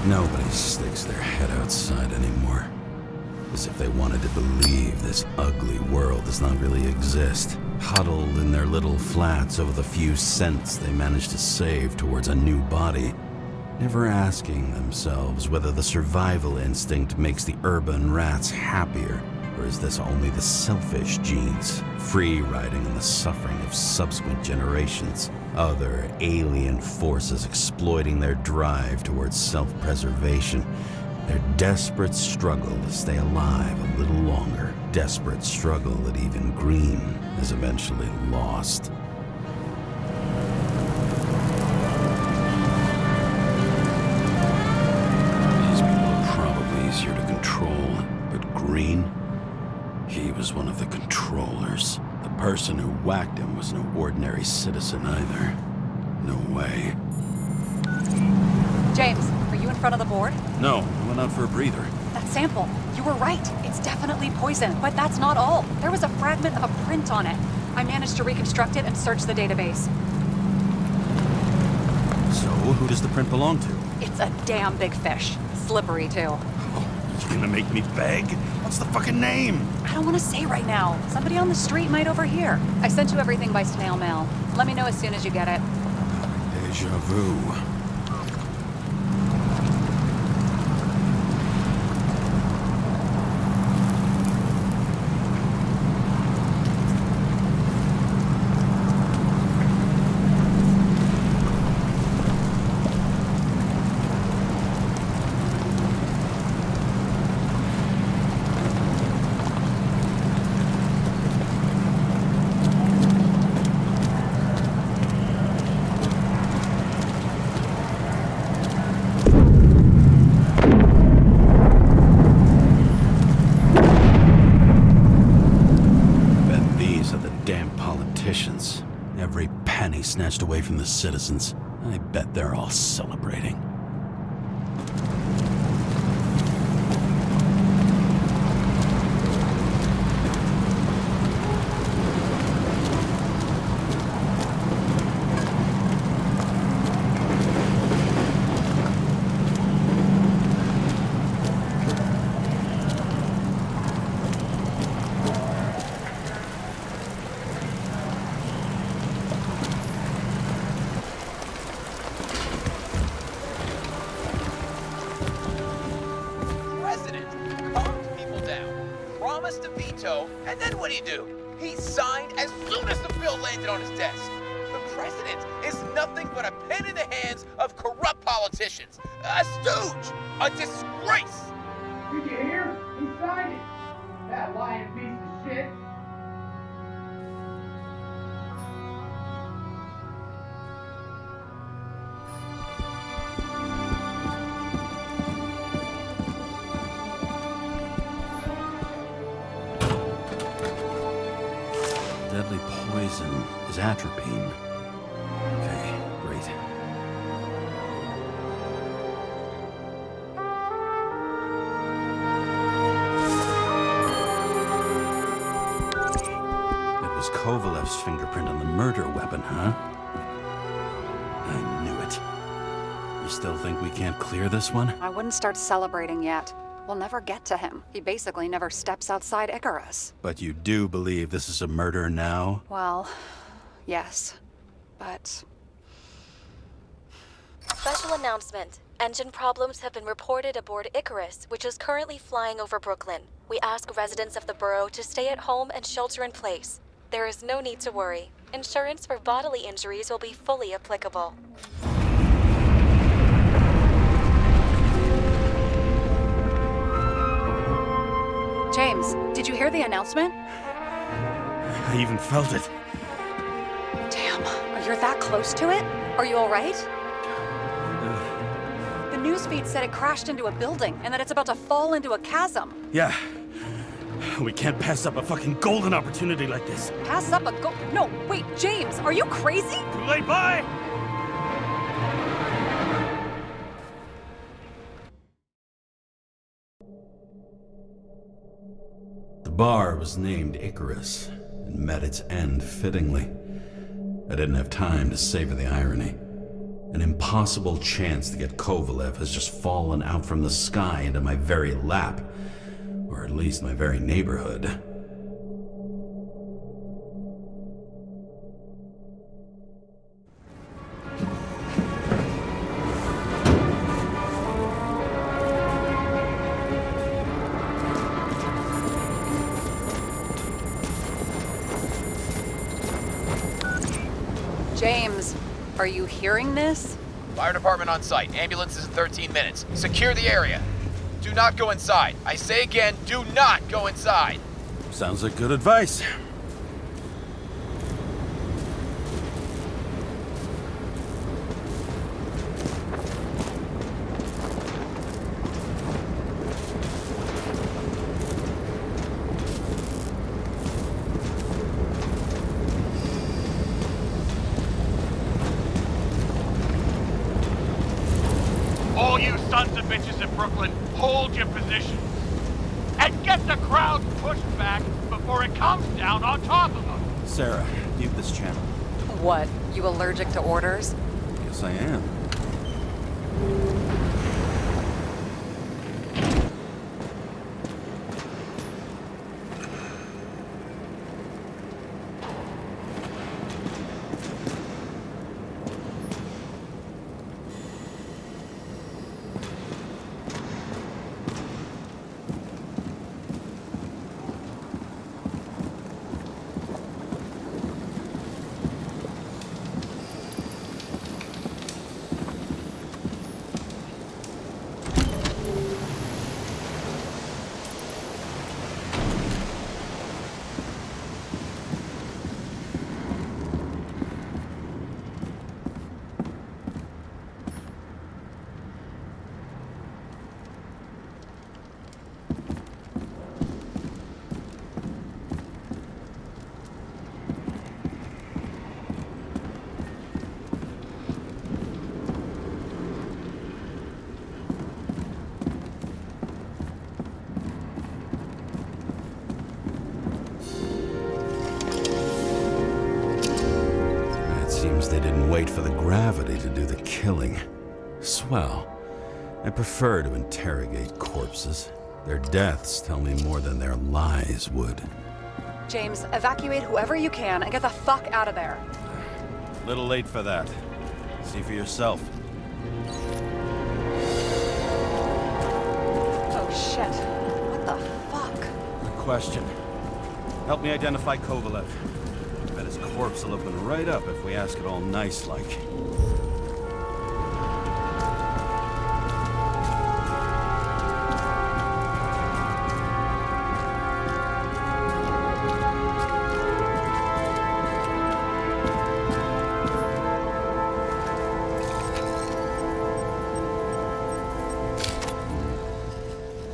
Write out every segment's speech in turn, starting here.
Nobody sticks their head outside anymore. As if they wanted to believe this ugly world does not really exist. Huddled in their little flats over the few cents they managed to save towards a new body. Never asking themselves whether the survival instinct makes the urban rats happier, or is this only the selfish genes, free riding in the suffering of subsequent generations, other alien forces exploiting their drive towards self-preservation, their desperate struggle to stay alive a little longer, desperate struggle that even Green is eventually lost. These people are probably easier to control, but Green, he was one of the controllers. The person who whacked him was no ordinary citizen either. No way. James, are you in front of the board? No, I went out for a breather. That sample. You were right. It's definitely poison, but that's not all. There was a fragment of a print on it. I managed to reconstruct it and search the database. So, who does the print belong to? It's a damn big fish. Slippery, too. Oh, you gonna make me beg? What's the fucking name? I don't want to say right now. Somebody on the street might overhear. I sent you everything by snail mail. Let me know as soon as you get it. Deja vu. Every penny snatched away from the citizens. I bet they're all celebrating. And then what'd he do? He signed as soon as the bill landed on his desk. The president is nothing but a pen in the hands of corrupt politicians. A stooge! A disgrace! Did you hear? He signed it! That lying piece of shit! Deadly poison is atropine. Okay, great. It was Kovalev's fingerprint on the murder weapon, huh? I knew it. You still think we can't clear this one? I wouldn't start celebrating yet. We'll never get to him. He basically never steps outside Icarus. But you do believe this is a murder now? Well, yes. But... Special announcement. Engine problems have been reported aboard Icarus, which is currently flying over Brooklyn. We ask residents of the borough to stay at home and shelter in place. There is no need to worry. Insurance for bodily injuries will be fully applicable. James, did you hear the announcement? I even felt it. Damn, you're that close to it? Are you all right? The newsfeed said it crashed into a building and that it's about to fall into a chasm. Yeah. We can't pass up a fucking golden opportunity like this. Pass up a No, wait, James, are you crazy? Too late, bye! The bar was named Icarus and met its end fittingly. I didn't have time to savor the irony. An impossible chance to get Kovalev has just fallen out from the sky into my very lap. Or at least my very neighborhood. James, are you hearing this? Fire department on site. Ambulances in 13 minutes. Secure the area. Do not go inside. I say again, do not go inside. Sounds like good advice. All you sons of bitches in Brooklyn, hold your positions. And get the crowd pushed back before it comes down on top of them. Sarah, mute this channel. What, you allergic to orders? Yes, I am. They didn't wait for the gravity to do the killing. Swell. I prefer to interrogate corpses. Their deaths tell me more than their lies would. James, evacuate whoever you can and get the fuck out of there. Little late for that. See for yourself. Oh shit. What the fuck? Good question. Help me identify Kovalev. Bet his corpse will open right up if we ask it all nice-like.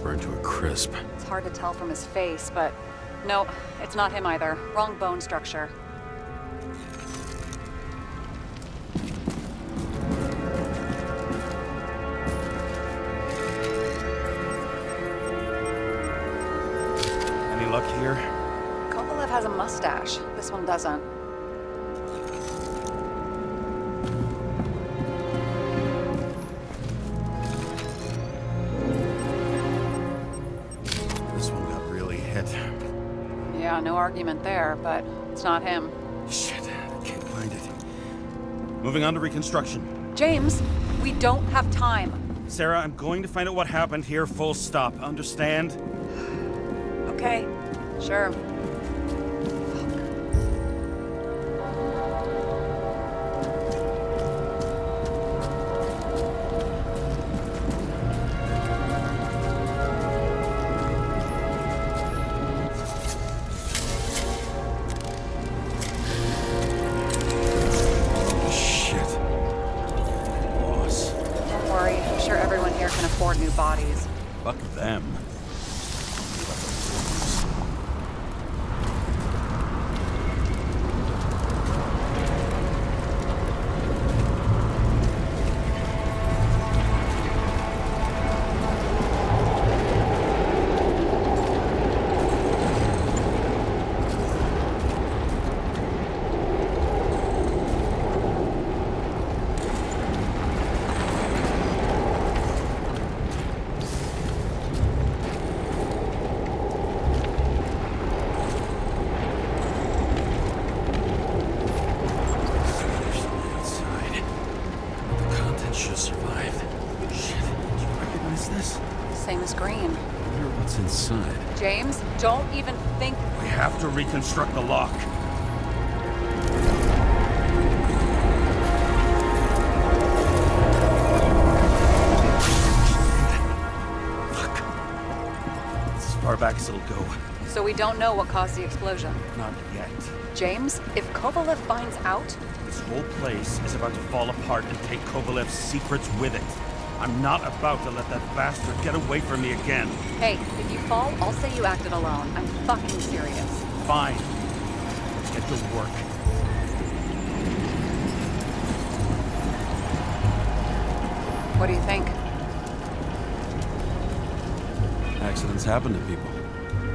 Burned to a crisp. It's hard to tell from his face, but no, it's not him either. Wrong bone structure. Any luck here? Kovalev has a mustache. This one doesn't. This one got really hit. Yeah, no argument there, but it's not him. Shit, I can't find it. Moving on to reconstruction. James, we don't have time. Sarah, I'm going to find out what happened here, full stop. Understand? Okay, sure. New bodies. Fuck them. screen. I wonder what's inside. James, don't even think. We have to reconstruct the lock. Look. It's as far back as it'll go. So we don't know what caused the explosion. Not yet. James, if Kovalev finds out... This whole place is about to fall apart and take Kovalev's secrets with it. I'm not about to let that bastard get away from me again. Hey, if you fall, I'll say you acted alone. I'm fucking serious. Fine. Let's get to work. What do you think? Accidents happen to people.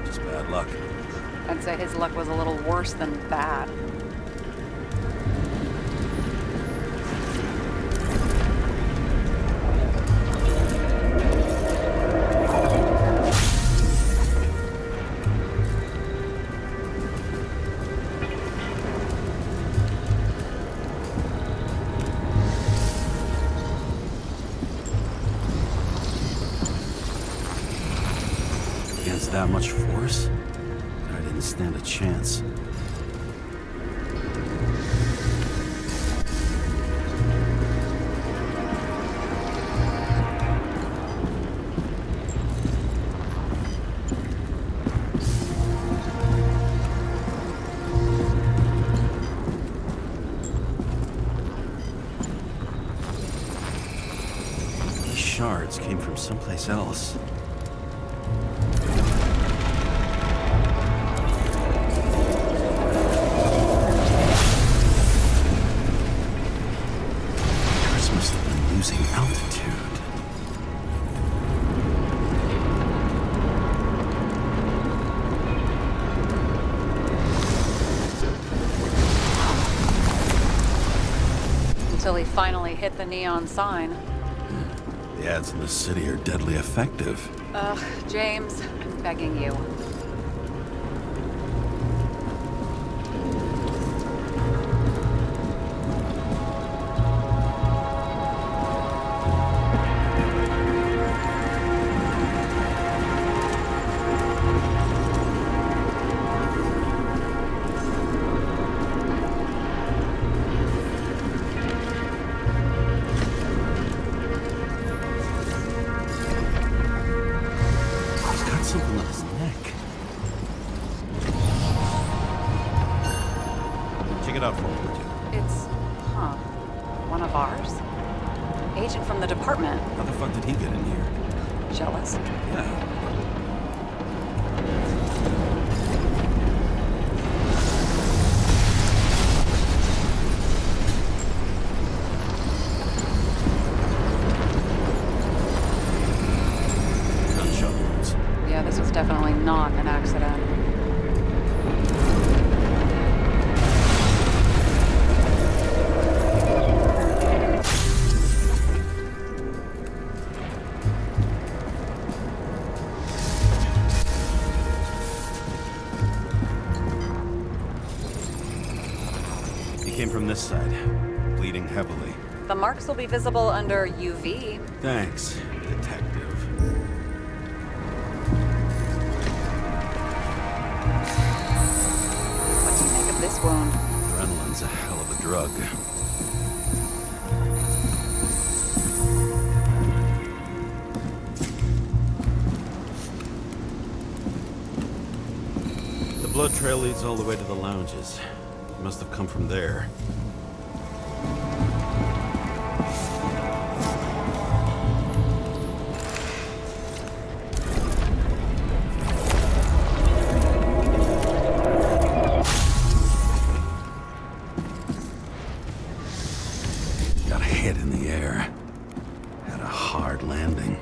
Just bad luck. I'd say his luck was a little worse than bad. Against that much force? I didn't stand a chance. These shards came from someplace else. Losing altitude. Until he finally hit the neon sign. The ads in the city are deadly effective. Ugh, James, I'm begging you. Something on his neck. Check it out for me, would you? It's, one of ours? Agent from the department. How the fuck did he get in here? Jealous? Yeah. Yeah, this was definitely not an accident. He came from this side, bleeding heavily. The marks will be visible under UV. Thanks, detective. What do you make of this wound? Adrenaline's a hell of a drug. The blood trail leads all the way to the lounges. It must have come from there. Got a hit in the air. Had a hard landing.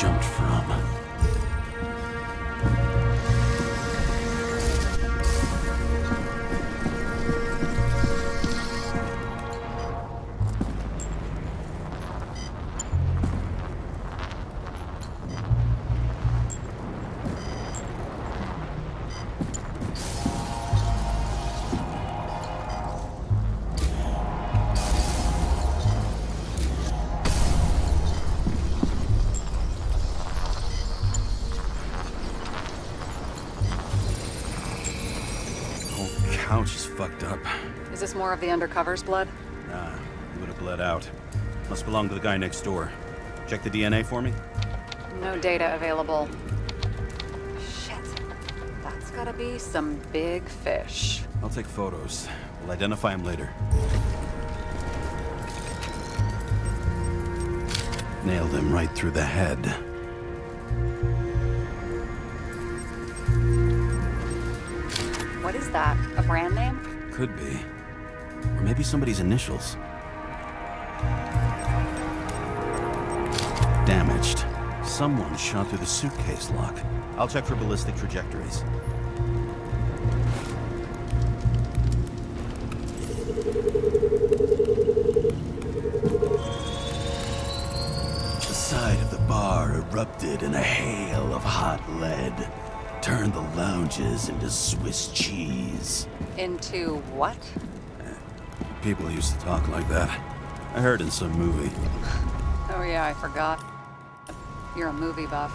jumped from. Couch is fucked up. Is this more of the undercover's blood? Nah, he would have bled out. Must belong to the guy next door. Check the DNA for me? No data available. Shit. That's gotta be some big fish. I'll take photos. We'll identify him later. Nailed him right through the head. What is that? A brand name? Could be. Or maybe somebody's initials. Damaged. Someone shot through the suitcase lock. I'll check for ballistic trajectories. The side of the bar erupted in a hail of hot lead. Turned the lounges into Swiss cheese. Into what? People used to talk like that. I heard in some movie. Oh yeah, I forgot. You're a movie buff.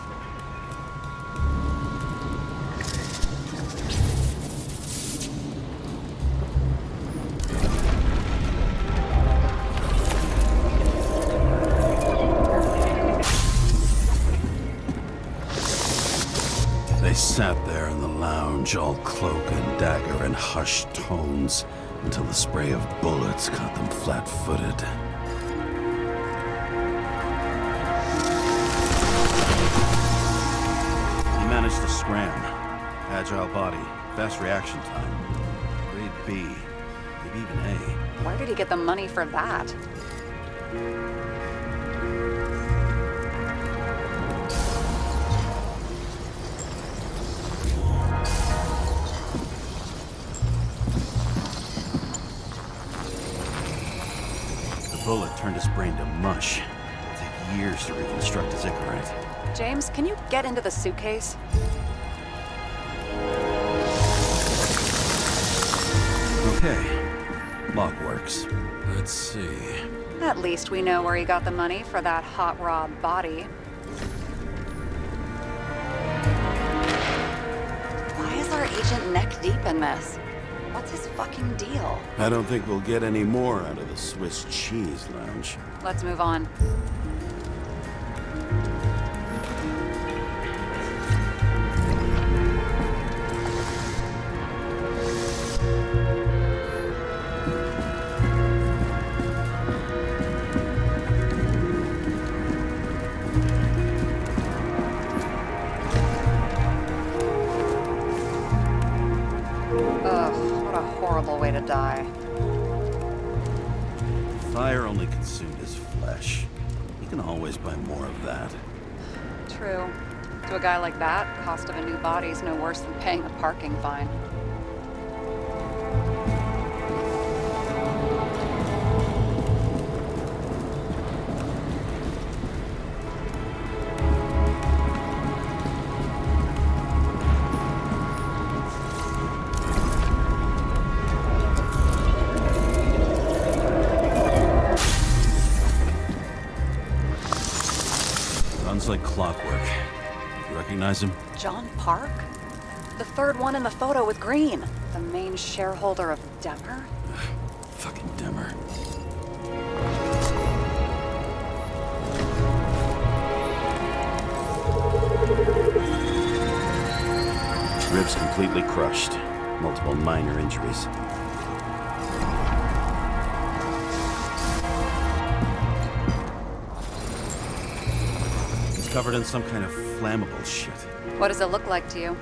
They sat there in the lounge, all cloak and dagger and hushed tones, until the spray of bullets caught them flat-footed. He managed to scram. Agile body, fast reaction time. Grade B, maybe even A. Where did he get the money for that? Bullet turned his brain to mush. It'll take years to reconstruct his Icaro. James, can you get into the suitcase? Okay. Lock works. Let's see. At least we know where he got the money for that hot raw body. Why is our agent neck deep in this? What's his fucking deal? I don't think we'll get any more out of the Swiss cheese lounge. Let's move on. Horrible way to die. Fire only consumed his flesh. You can always buy more of that. True. To a guy like that, cost of a new body's no worse than paying a parking fine. Like clockwork. You recognize him? John Park? The third one in the photo with Green. The main shareholder of Demmer? Fucking Demmer. Ribs completely crushed. Multiple minor injuries. Covered in some kind of flammable shit. What does it look like to you?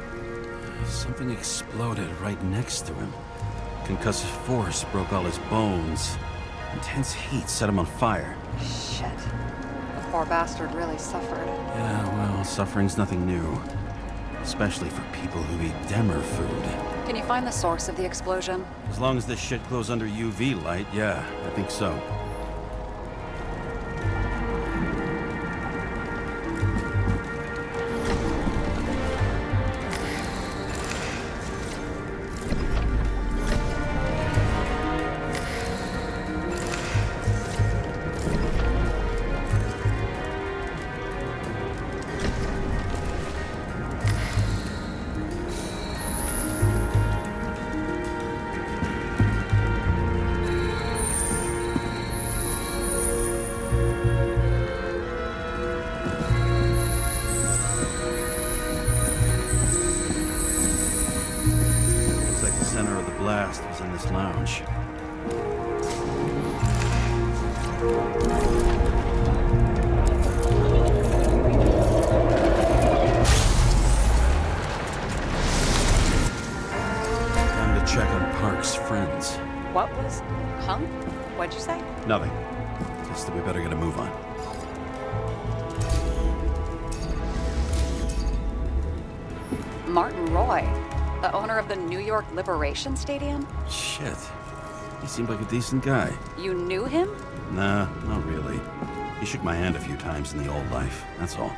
Something exploded right next to him. Concussive force broke all his bones. Intense heat set him on fire. Shit. Of poor bastard really suffered. Yeah, well, suffering's nothing new. Especially for people who eat Demer food. Can you find the source of the explosion? As long as this shit glows under UV light, yeah, I think so. Blast was in this lounge. Time to check on Park's friends. What was... Huh? What'd you say? Nothing. Just that we better get a move on. Martin Roy, the owner of the New York Liberation Stadium? Shit. He seemed like a decent guy. You knew him? Nah, not really. He shook my hand a few times in the old life, that's all.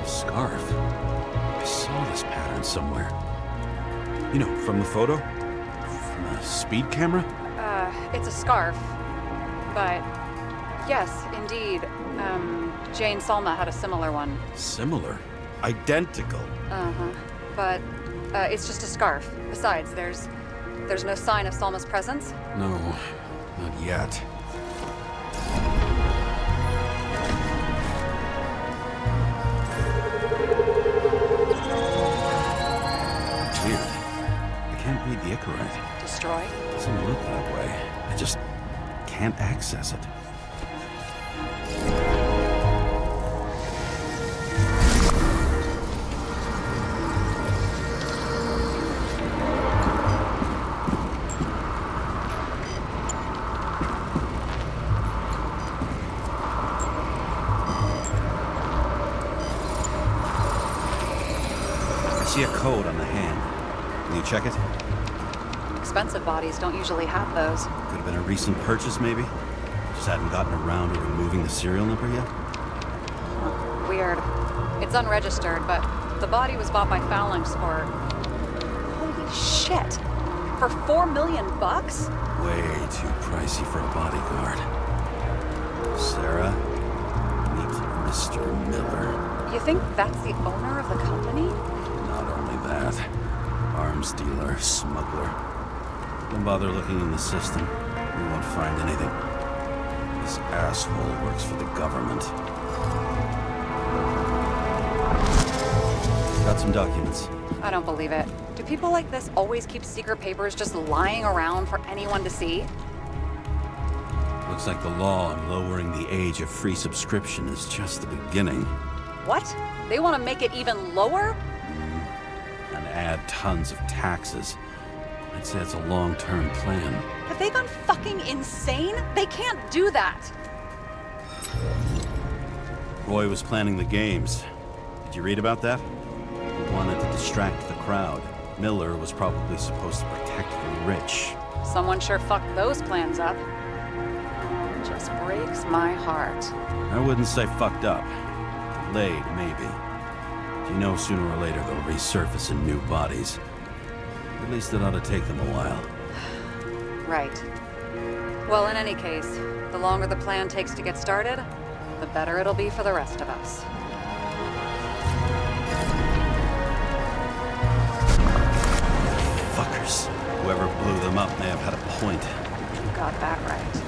Scarf. I saw this pattern somewhere. You know, from the photo? From a speed camera? It's a scarf. But, yes, indeed. Jane Salma had a similar one. Similar? Identical? Uh-huh. But, it's just a scarf. Besides, there's no sign of Salma's presence. No, not yet. Weird. I can't read the Icaro. Destroy? Doesn't look that way. I just can't access it. I see a code on the hand. Can you check it? Expensive bodies don't usually have those. Could have been a recent purchase, maybe? Just hadn't gotten around to removing the serial number yet? Weird. It's unregistered, but the body was bought by Phalanx for... Holy shit! For $4 million bucks? Way too pricey for a bodyguard. Sarah, meet Mr. Miller. You think that's the owner of the company? Not only that, arms dealer, smuggler. Don't bother looking in the system. You won't find anything. This asshole works for the government. Got some documents. I don't believe it. Do people like this always keep secret papers just lying around for anyone to see? Looks like the law on lowering the age of free subscription is just the beginning. What? They want to make it even lower? And add tons of taxes. I'd say it's a long-term plan. Have they gone fucking insane? They can't do that! Roy was planning the games. Did you read about that? He wanted to distract the crowd. Miller was probably supposed to protect the rich. Someone sure fucked those plans up. It just breaks my heart. I wouldn't say fucked up. Delayed, maybe. You know sooner or later they'll resurface in new bodies. At least it ought to take them a while. Right. Well, in any case, the longer the plan takes to get started, the better it'll be for the rest of us. Fuckers. Whoever blew them up may have had a point. You got that right.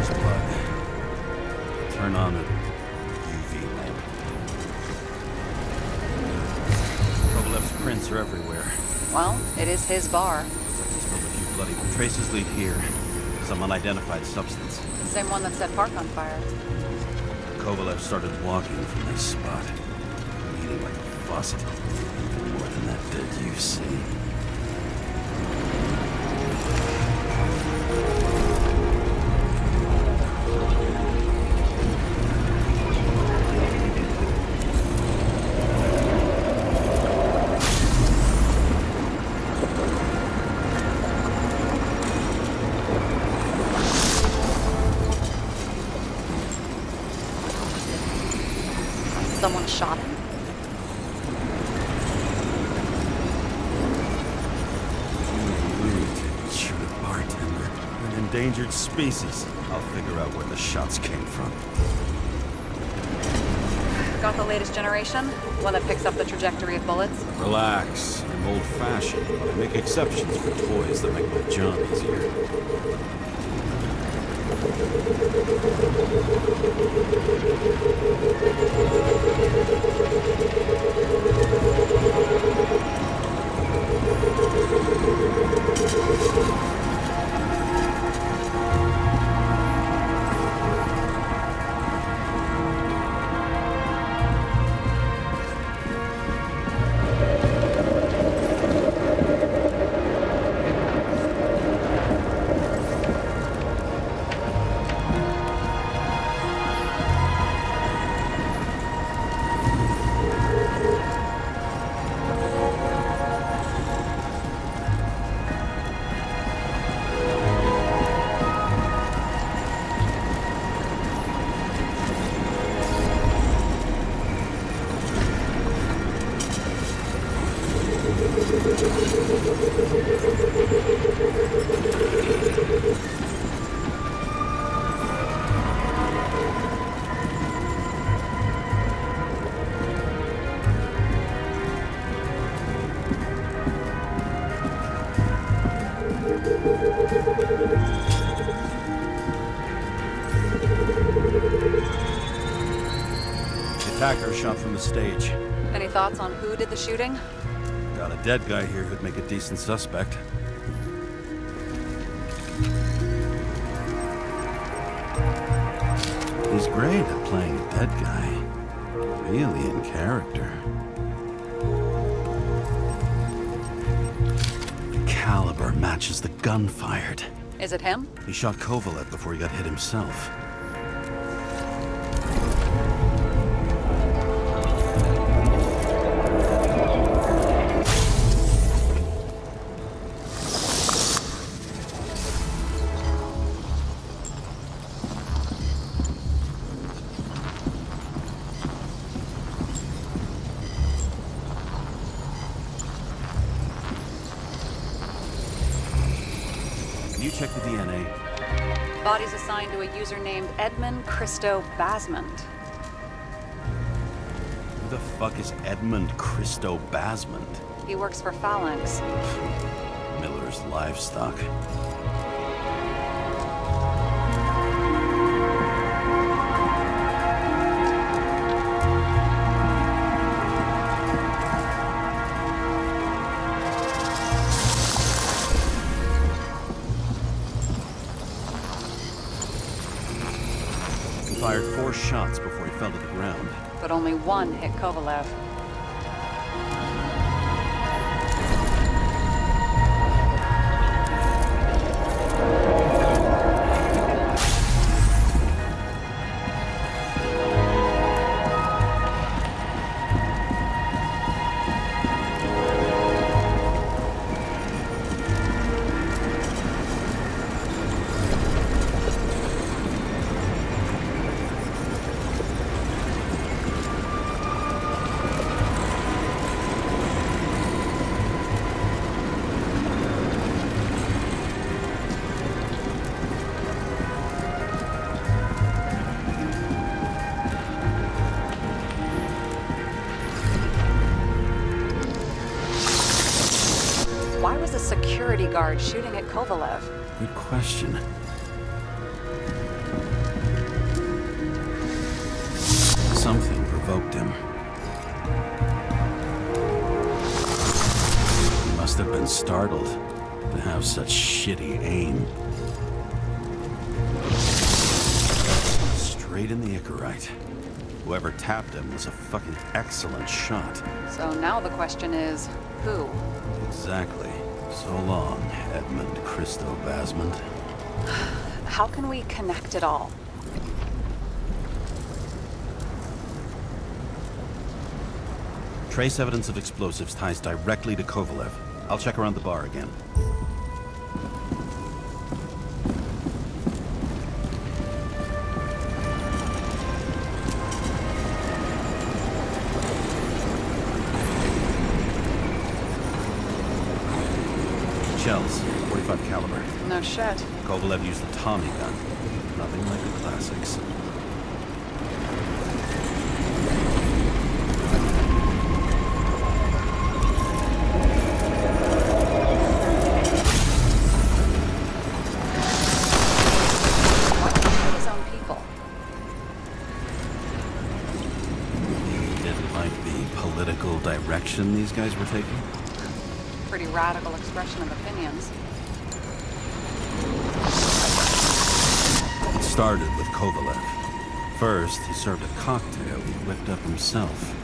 his blood. Turn on a UV lamp. Kovalev's prints are everywhere. Well, it is his bar. He spilled a few bloody traces lead here. Some unidentified substance. The same one that set Park on fire. Kovalev started walking from this spot. Bleeding like a faucet. Even more than that dead you've seen. Someone shot him? Shoot a bartender. An endangered species. I'll figure out where the shots came from. Got the latest generation? One that picks up the trajectory of bullets? Relax. I'm old-fashioned, but I make exceptions for toys that make my job easier. Attacker shot from the stage. Any thoughts on who did the shooting? Got a dead guy here who'd make a decent suspect. He's great at playing a dead guy. Really in character. The caliber matches the gun fired. Is it him? He shot Kovalev before he got hit himself. You check the DNA. Body's assigned to a user named Edmund Christo Basmond. Who the fuck is Edmund Christo Basmond? He works for Phalanx. Miller's livestock. He fired 4 shots before he fell to the ground. But only one hit Kovalev. Why was a security guard shooting at Kovalev? Good question. been startled to have such shitty aim. Straight in the Icarite. Whoever tapped him was a fucking excellent shot. So now the question is, who? Exactly. So long, Edmund Christo Basmond. How can we connect it all? Trace evidence of explosives ties directly to Kovalev. I'll check around the bar again. Shells, 45 caliber. No shit. Kovalev used a Tommy gun. Nothing like the classics. His own people. Didn't like the political direction these guys were taking? Pretty radical expression of opinions. It started with Kovalev. First, he served a cocktail he whipped up himself.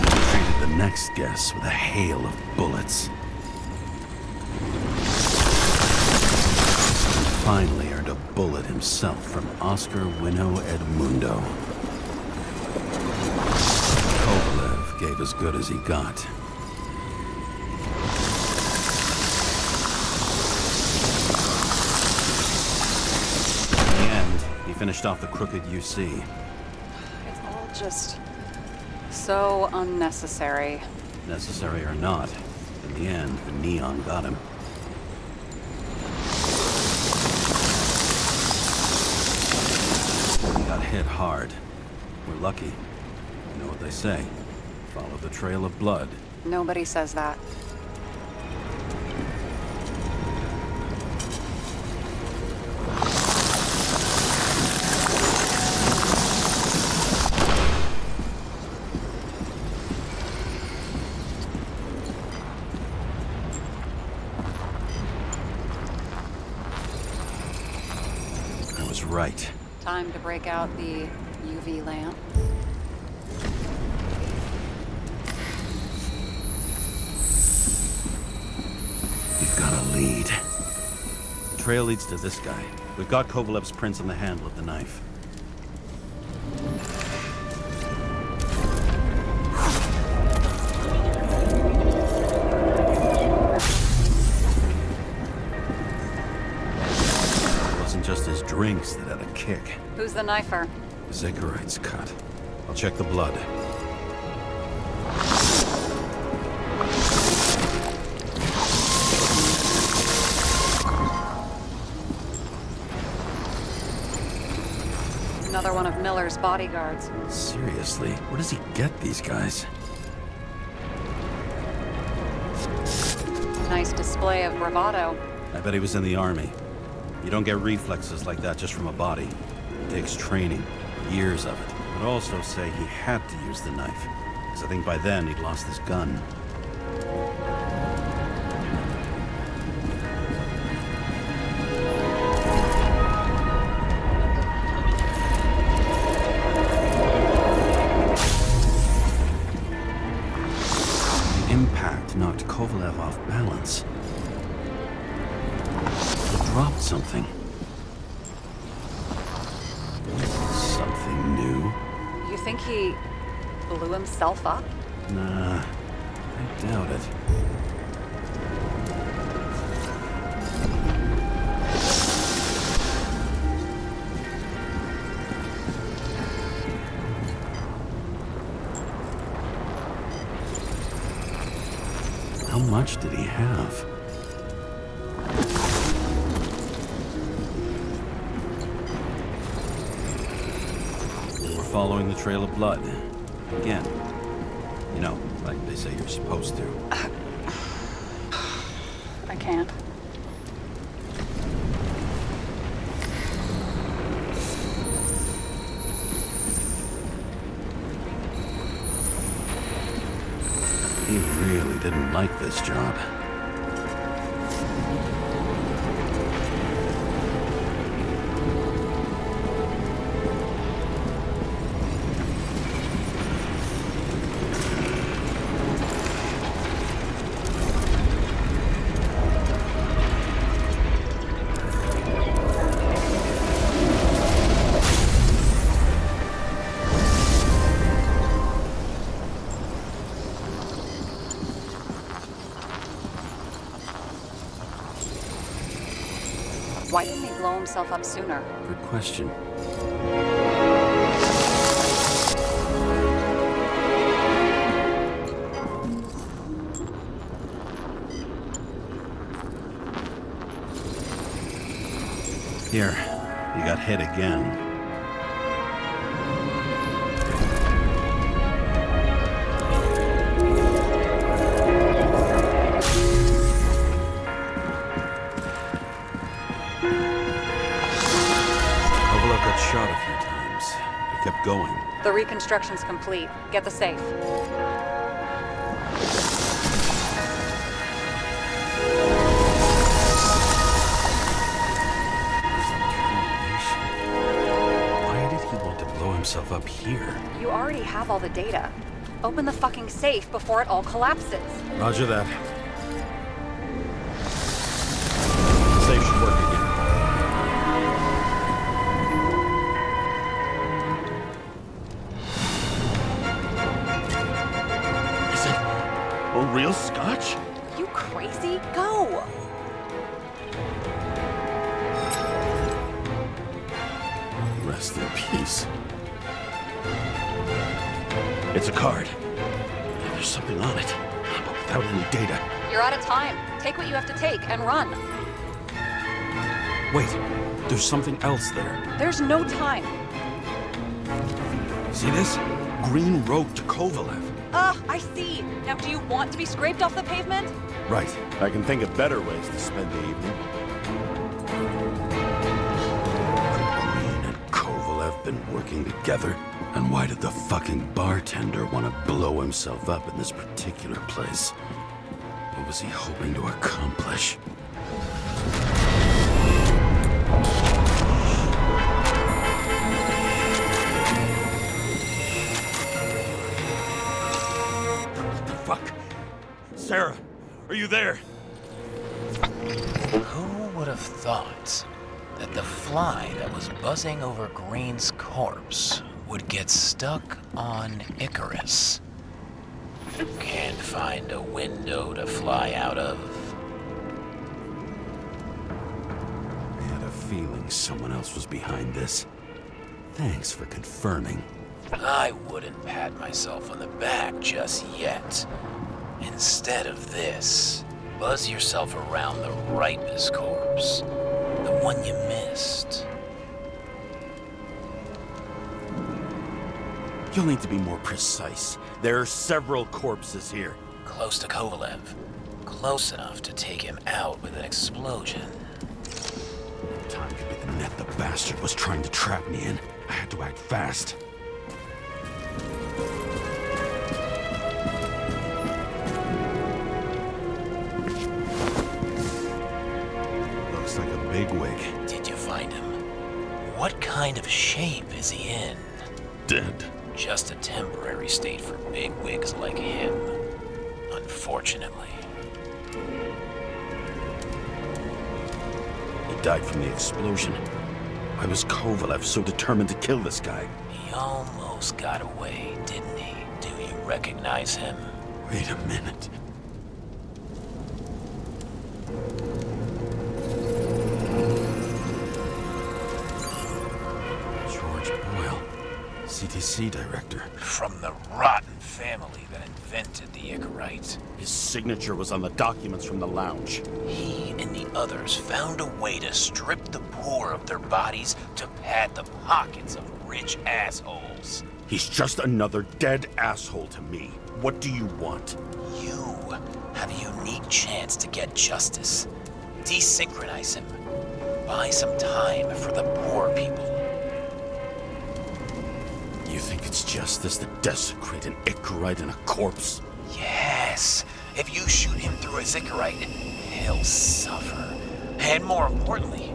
He treated the next guest with a hail of bullets. And finally earned a bullet himself from Oscar Winnow Edmundo. Kovalev gave as good as he got. In the end, he finished off the crooked UC. It's all just so unnecessary. Necessary or not, in the end, the neon got him. He got hit hard. We're lucky. You know what they say. Follow the trail of blood. Nobody says that. I was right. Time to break out the UV lamp. We've got a lead. The trail leads to this guy. We've got Kovalev's prints on the handle of the knife. It wasn't just his drinks that had a kick. Who's the knifer? His Icarite's cut. I'll check the blood. Another one of Miller's bodyguards. Seriously, where does he get these guys? Nice display of bravado. I bet he was in the army. You don't get reflexes like that just from a body. It takes training, years of it. But also say he had to use the knife, because I think by then he'd lost his gun. The impact knocked Kovalev off balance. He dropped something. Something new? You think he blew himself up? Nah, I doubt it. How much did he have? We're following the trail of blood. Again. You know, like they say you're supposed to. I can't. don't like this job. Why didn't he blow himself up sooner? Good question. Here, you got hit again. Shot a few times. He kept going. The reconstruction's complete. Get the safe. Why did he want to blow himself up here? You already have all the data. Open the fucking safe before it all collapses. Roger that. The safe should work again. Real scotch? You crazy? Go! Rest in peace. It's a card. There's something on it, but without any data. You're out of time. Take what you have to take and run. Wait, there's something else there. There's no time. See this? Green road to Kovalev. I see. Now, do you want to be scraped off the pavement? Right. I can think of better ways to spend the evening. Could Green and Kovalev been working together? And why did the fucking bartender want to blow himself up in this particular place? What was he hoping to accomplish? Sara, are you there? Who would have thought that the fly that was buzzing over Green's corpse would get stuck on Icarus? Can't find a window to fly out of. I had a feeling someone else was behind this. Thanks for confirming. I wouldn't pat myself on the back just yet. Instead of this, buzz yourself around the ripest corpse. The one you missed. You'll need to be more precise. There are several corpses here. Close to Kovalev. Close enough to take him out with an explosion. Time could be the net the bastard was trying to trap me in. I had to act fast. Looks like a bigwig. Did you find him? What kind of shape is he in? Dead. Just a temporary state for bigwigs like him, unfortunately. He died from the explosion. Why was Kovalev so determined to kill this guy? He almost got away, didn't he? Do you recognize him? Wait a minute. George Boyle, CTC director. From the rotten family that invented the Icarite. His signature was on the documents from the lounge. He and the others found a way to strip the poor of their bodies to pad the pockets of rich assholes. He's just another dead asshole to me. What do you want? You have a unique chance to get justice. Desynchronize him. Buy some time for the poor people. You think it's justice to desecrate an Icarite and a corpse? Yes, If you shoot him through a Zikkerite, he'll suffer. And more importantly,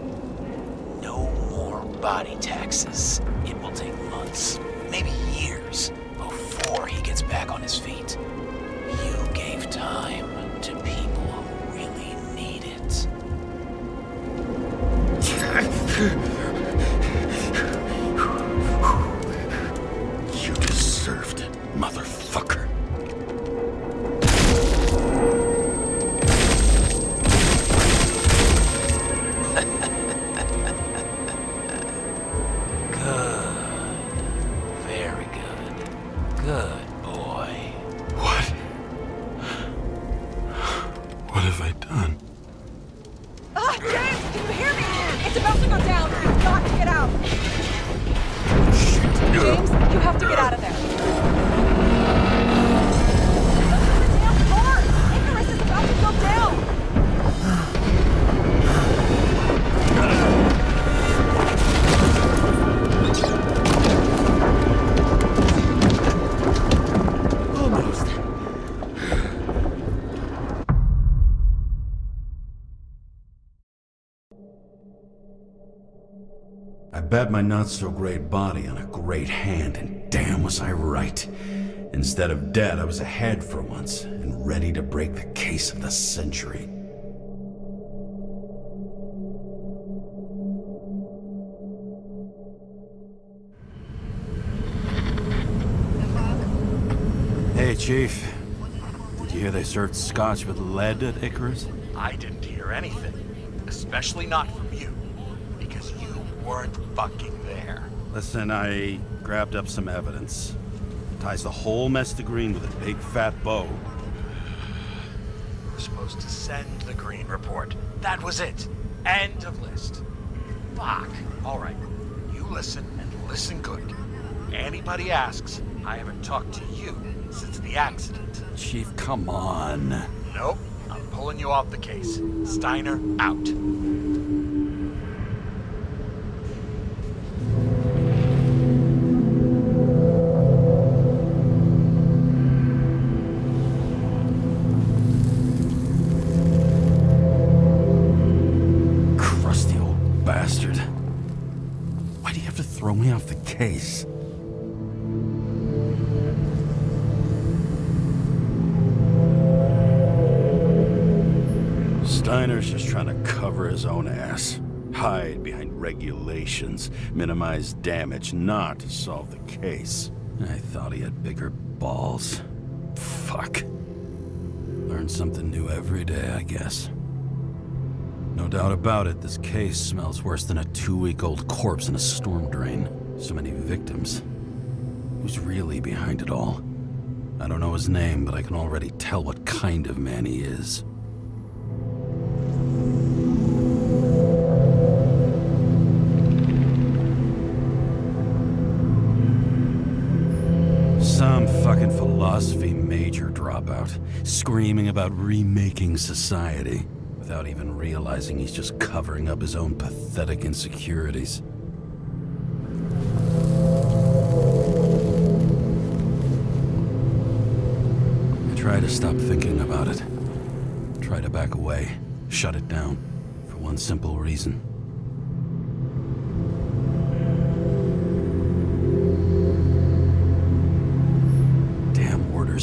no more body taxes. It will take months, maybe years, before he gets back on his feet. You gave time to people who really need it. You deserved it, motherfucker. Good boy. What? What have I done? Ah, James, can you hear me? It's about to go down. You've got to get out. James, you have to get out of there. Look at the damn car! Icarus is about to go down! I bet my not-so-great body on a great hand, and damn was I right. Instead of dead, I was ahead for once, and ready to break the case of the century. Hey, Chief. Did you hear they served scotch with lead at Icarus? I didn't hear anything, especially not from you, because you weren't fucking there. Listen, I grabbed up some evidence. Ties the whole mess to green with a big fat bow. We're supposed to send the green report. That was it. End of list. Fuck. All right. You listen, and listen good. Anybody asks, I haven't talked to you since the accident. Chief, come on. Nope. I'm pulling you off the case. Steiner, out. Crusty old bastard. Why do you have to throw me off the case? Steiner's just trying to cover his own ass. Hide behind regulations, minimize damage, not solve the case. I thought he had bigger balls. Fuck. Learn something new every day, I guess. No doubt about it, this case smells worse than a 2-week-old corpse in a storm drain. So many victims. Who's really behind it all? I don't know his name, but I can already tell what kind of man he is. Some fucking philosophy major dropout, screaming about remaking society, without even realizing he's just covering up his own pathetic insecurities. I try to stop thinking about it. Try to back away, shut it down, for one simple reason.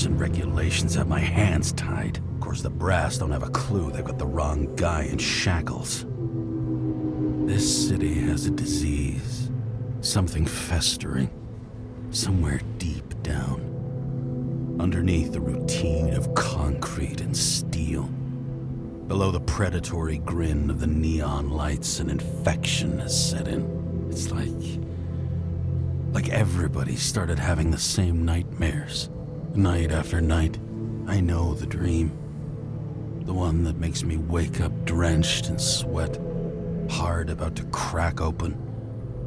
And regulations have my hands tied. Of course, the brass don't have a clue they've got the wrong guy in shackles. This city has a disease. Something festering. Somewhere deep down. Underneath the routine of concrete and steel. Below the predatory grin of the neon lights, an infection has set in. It's like everybody started having the same nightmares. Night after night, I know the dream. The one that makes me wake up drenched in sweat, heart about to crack open,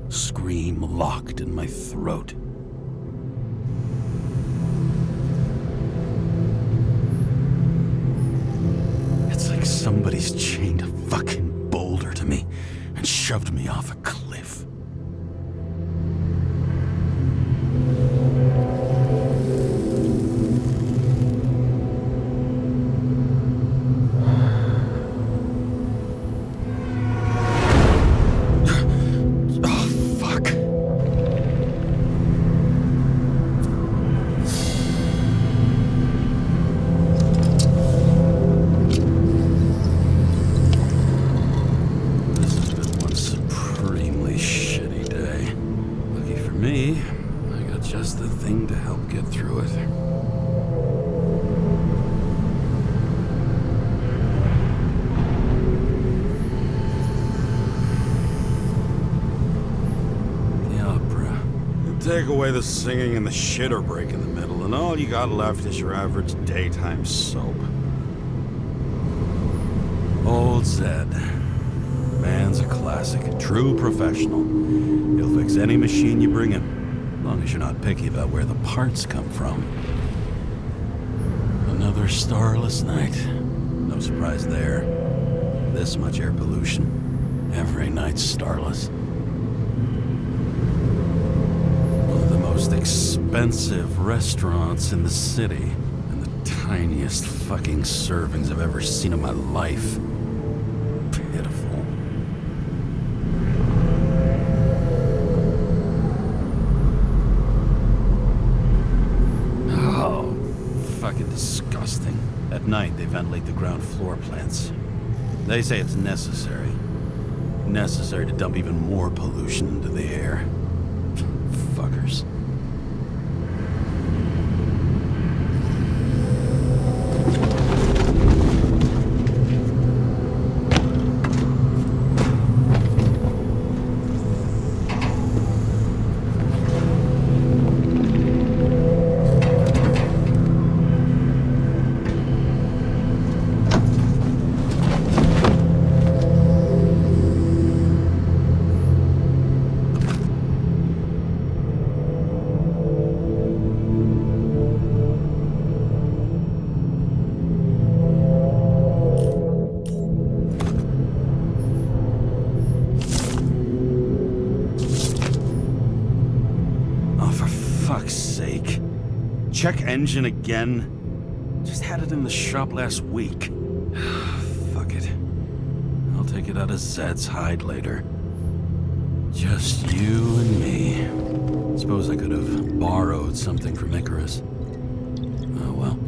scream locked in my throat. It's like somebody's chained a fucking boulder to me and shoved me off a cliff. Take away the singing and the shitter break in the middle, and all you got left is your average daytime soap. Old Zed. Man's a classic, a true professional. He'll fix any machine you bring him, as long as you're not picky about where the parts come from. Another starless night. No surprise there. This much air pollution. Every night's starless. One of the most expensive restaurants in the city, and the tiniest fucking servings I've ever seen in my life. Pitiful. Oh, fucking disgusting. At night, they ventilate the ground floor plants. They say it's necessary. Necessary to dump even more pollution into the air. Fuckers. Check engine again? Just had it in the shop last week. Fuck it. I'll take it out of Zed's hide later. Just you and me. Suppose I could have borrowed something from Icarus. Oh well.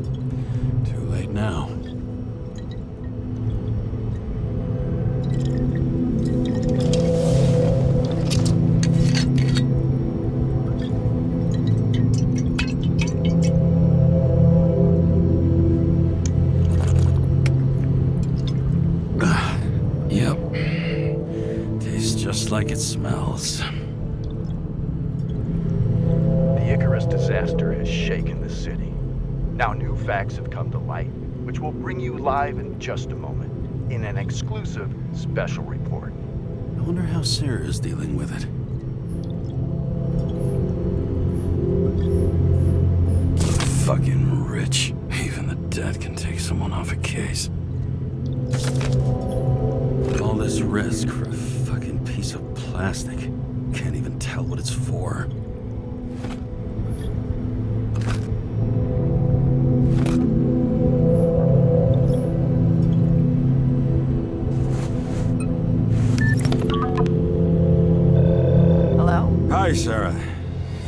Too late now. Like it smells. The Icarus disaster has shaken the city. Now new facts have come to light, which will bring you live in just a moment, in an exclusive special report. I wonder how Sarah is dealing with it. Fucking rich. Even the dead can take someone off a case. All this risk for a fucking piece of plastic. Can't even tell what it's for. Hello? Hi, Sarah.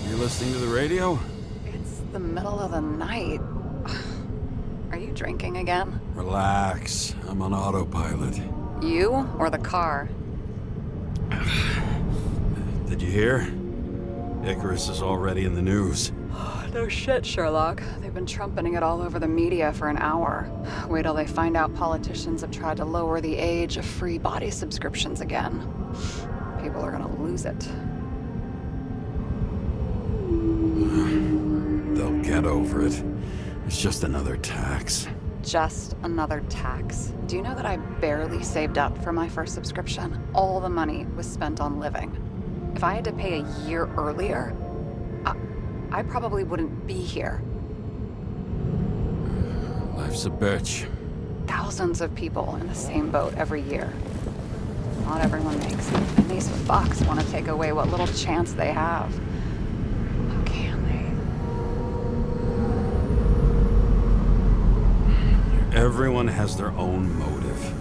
You listening to the radio? It's the middle of the night. Are you drinking again? Relax. I'm on autopilot. You or the car? Did you hear? Icarus is already in the news. No shit, Sherlock. They've been trumpeting it all over the media for an hour. Wait till they find out politicians have tried to lower the age of free body subscriptions again. People are gonna lose it. They'll get over it. It's just another tax. Just another tax. Do you know that I barely saved up for my first subscription? All the money was spent on living. If I had to pay a year earlier, I probably wouldn't be here. Life's a bitch. Thousands of people in the same boat every year. Not everyone makes it, and these fucks want to take away what little chance they have. How can they? Everyone has their own motive.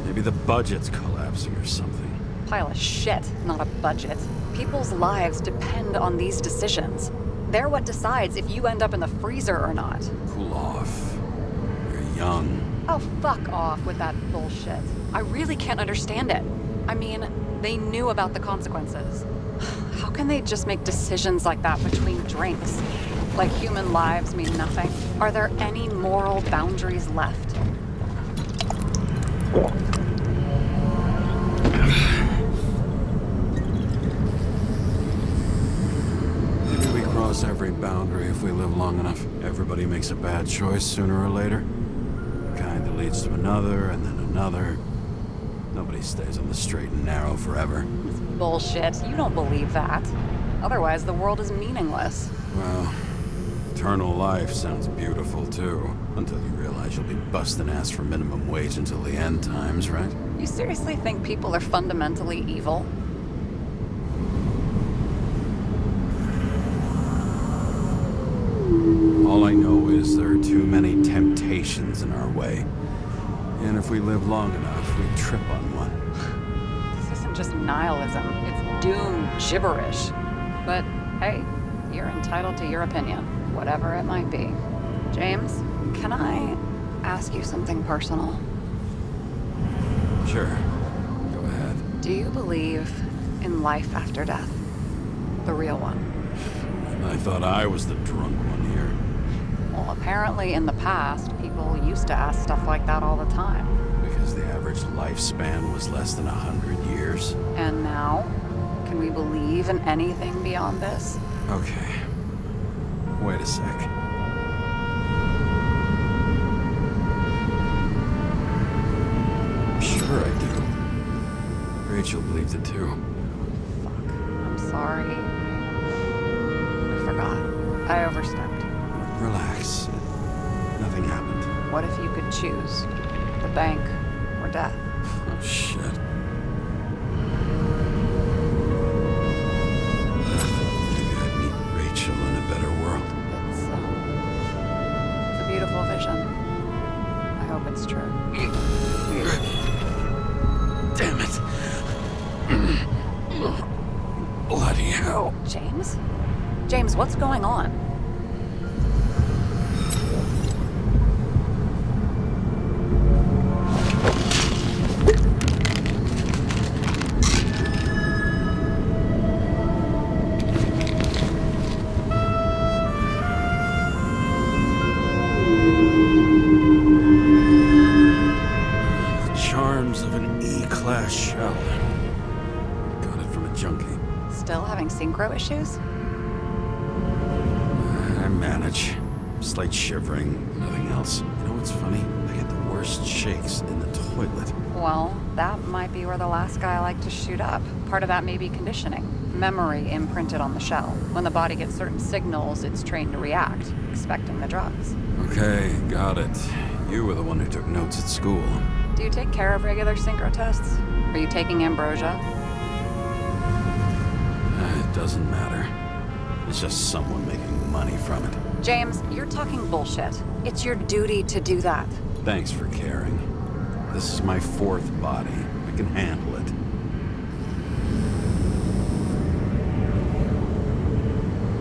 Maybe the budget's collapsing or something. Pile of shit, not a budget. People's lives depend on these decisions. They're what decides if you end up in the freezer or not. Cool off. You're young. Oh, fuck off with that bullshit. I really can't understand it. I mean, they knew about the consequences. How can they just make decisions like that between drinks? Like human lives mean nothing? Are there any moral boundaries left? if we live long enough. Everybody makes a bad choice sooner or later. Kind that leads to another, and then another. Nobody stays on the straight and narrow forever. It's bullshit. You don't believe that. Otherwise, the world is meaningless. Well, eternal life sounds beautiful, too. Until you realize you'll be busting ass for minimum wage until the end times, right? You seriously think people are fundamentally evil? All I know is there are too many temptations in our way. And if we live long enough, we trip on one. This isn't just nihilism. It's doom gibberish. But hey, you're entitled to your opinion, whatever it might be. James, can I ask you something personal? Sure. Go ahead. Do you believe in life after death? The real one? I thought I was the drunk one here. Well, apparently in the past, people used to ask stuff like that all the time. Because the average lifespan was less than 100 years. And now? Can we believe in anything beyond this? Okay. Wait a sec. Sure I do. Rachel believed it too. Fuck. I'm sorry. I forgot. I overstepped. Relax. Nothing happened. What if you could choose? The bank or death? Oh, shit. Maybe I'd meet Rachel in a better world. It's a beautiful vision. I hope it's true. Damn it. Bloody hell. James? James, what's going on? Shell. Got it from a junkie. Still having synchro issues? I manage. Slight shivering, nothing else. You know what's funny? I get the worst shakes in the toilet. Well, that might be where the last guy liked to shoot up. Part of that may be conditioning. Memory imprinted on the shell. When the body gets certain signals, it's trained to react, expecting the drugs. Okay, got it. You were the one who took notes at school. Do you take care of regular synchro tests? Are you taking ambrosia? It doesn't matter. It's just someone making money from it. James, you're talking bullshit. It's your duty to do that. Thanks for caring. This is my fourth body. I can handle it.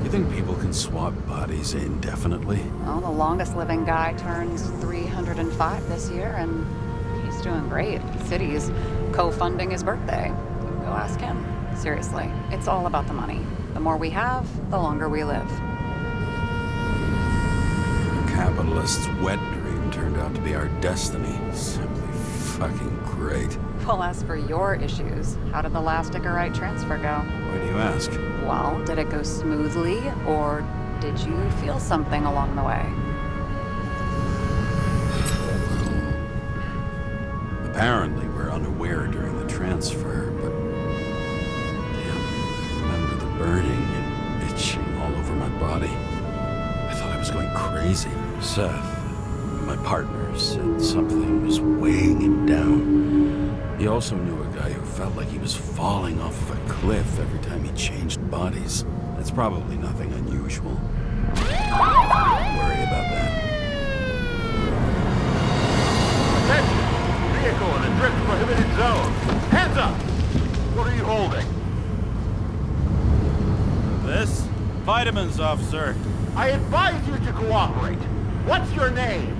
You think people can swap bodies indefinitely? Well, the longest living guy turns 305 this year, and he's doing great. The city's co-funding his birthday. You can go ask him. Seriously, it's all about the money. The more we have, the longer we live. The capitalist's wet dream turned out to be our destiny. Simply fucking great. Well, as for your issues, how did the last Icarite transfer go? Why do you ask? Well, did it go smoothly, or did you feel something along the way? Apparently, we're unaware during the transfer, but... Damn, I remember the burning and itching all over my body. I thought I was going crazy. Seth, my partner, said something was weighing him down. He also knew a guy who felt like he was falling off of a cliff every time he changed bodies. That's probably nothing unusual. Don't worry about that. Attention! Vehicle in a drift prohibited zone. Hands up! What are you holding? This? Vitamins, officer. I advise you to cooperate. What's your name?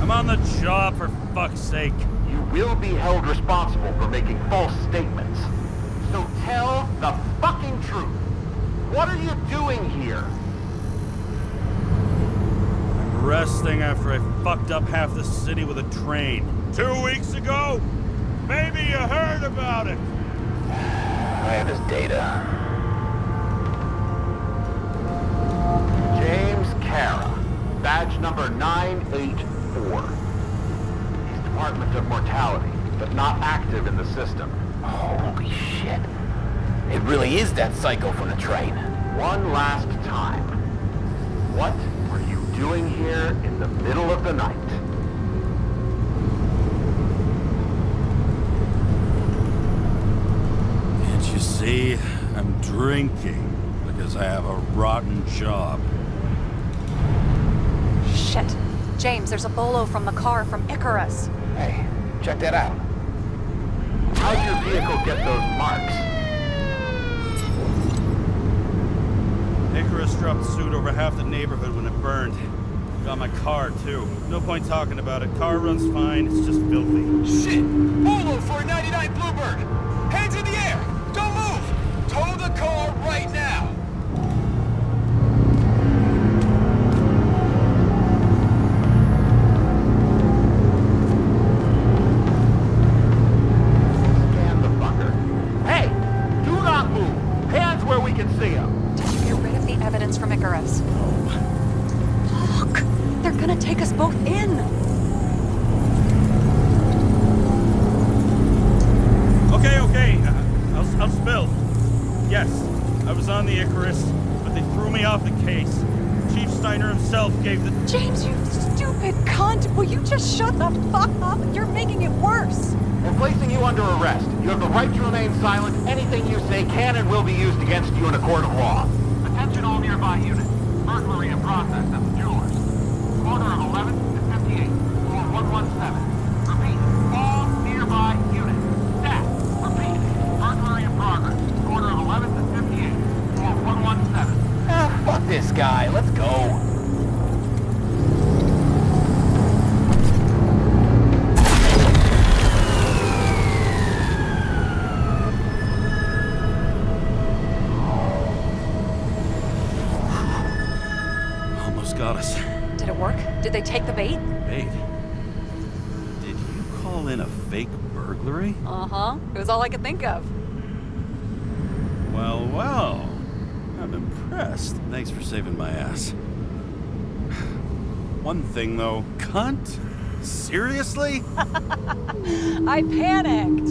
I'm on the job, for fuck's sake. You will be held responsible for making false statements. So tell the fucking truth. What are you doing here? I'm resting after I fucked up half the city with a train. 2 weeks ago? Maybe you heard about it. I have his data. Batch number 984. He's Department of Mortality, but not active in the system. Holy shit. It really is that psycho from the train. One last time. What are you doing here in the middle of the night? Can't you see? I'm drinking because I have a rotten job. Shit. James, there's a bolo from the car from Icarus. Hey, check that out. How'd your vehicle get those marks? Icarus dropped suit over half the neighborhood when it burned. Got my car, too. No point talking about it. Car runs fine, it's just filthy. Shit! Bolo for a 99 Bluebird! Hands in the air! Don't move! Tow the car right now! Scan the fucker. Hey! Do not move! Hands where we can see them! Did you get rid of the evidence from Icarus? Look! They're gonna take us both in! Okay. I'll spill. Yes, I was on the Icarus, but they threw me off the case. Chief Steiner himself gave the... James, you stupid cunt! Will you just shut the fuck up? You're making it worse! We're placing you under arrest. You have the right to remain silent. Anything you say can and will be used against you in a court of law. Attention all nearby units. Burglary in process at the jewelers. Corner of 11th and 58. Floor 117. Repeat. All nearby units. Staff. Repeat. Burglary in progress. Corner of 11th and 58. Floor 117. Ah, fuck this guy. Let's go. Got us. Did it work? Did they take the bait? Bait? Did you call in a fake burglary? Uh-huh. It was all I could think of. Well. I'm impressed. Thanks for saving my ass. One thing, though. Cunt? Seriously? I panicked.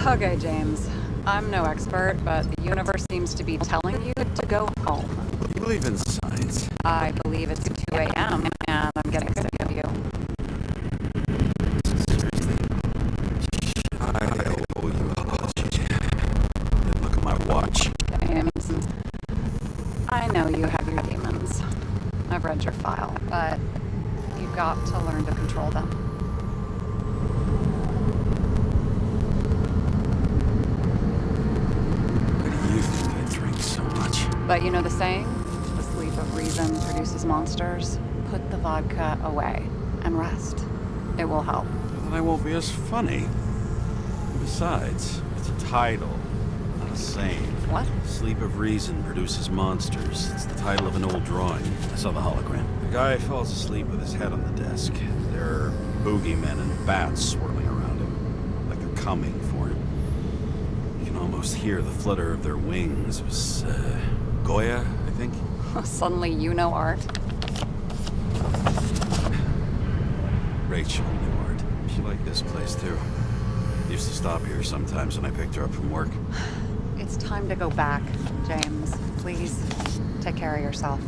Okay, James. I'm no expert, but the universe seems to be telling you to go home. You believe in science? I believe it's 2 a.m. and I'm getting sick of you. Seriously? I owe you a apology. Didn't look at my watch. James, I know you have your demons. I've read your file, but you've got to learn to control them. But you know the saying? The sleep of reason produces monsters. Put the vodka away and rest. It will help. Then I won't be as funny. Besides, it's a title, not a saying. What? Sleep of reason produces monsters. It's the title of an old drawing. I saw the hologram. The guy falls asleep with his head on the desk. There are boogeymen and bats swirling around him, like they're coming for him. You can almost hear the flutter of their wings. It was, Goya, I think? Suddenly you know art. Rachel knew art. She liked this place, too. Used to stop here sometimes when I picked her up from work. It's time to go back, James. Please, take care of yourself.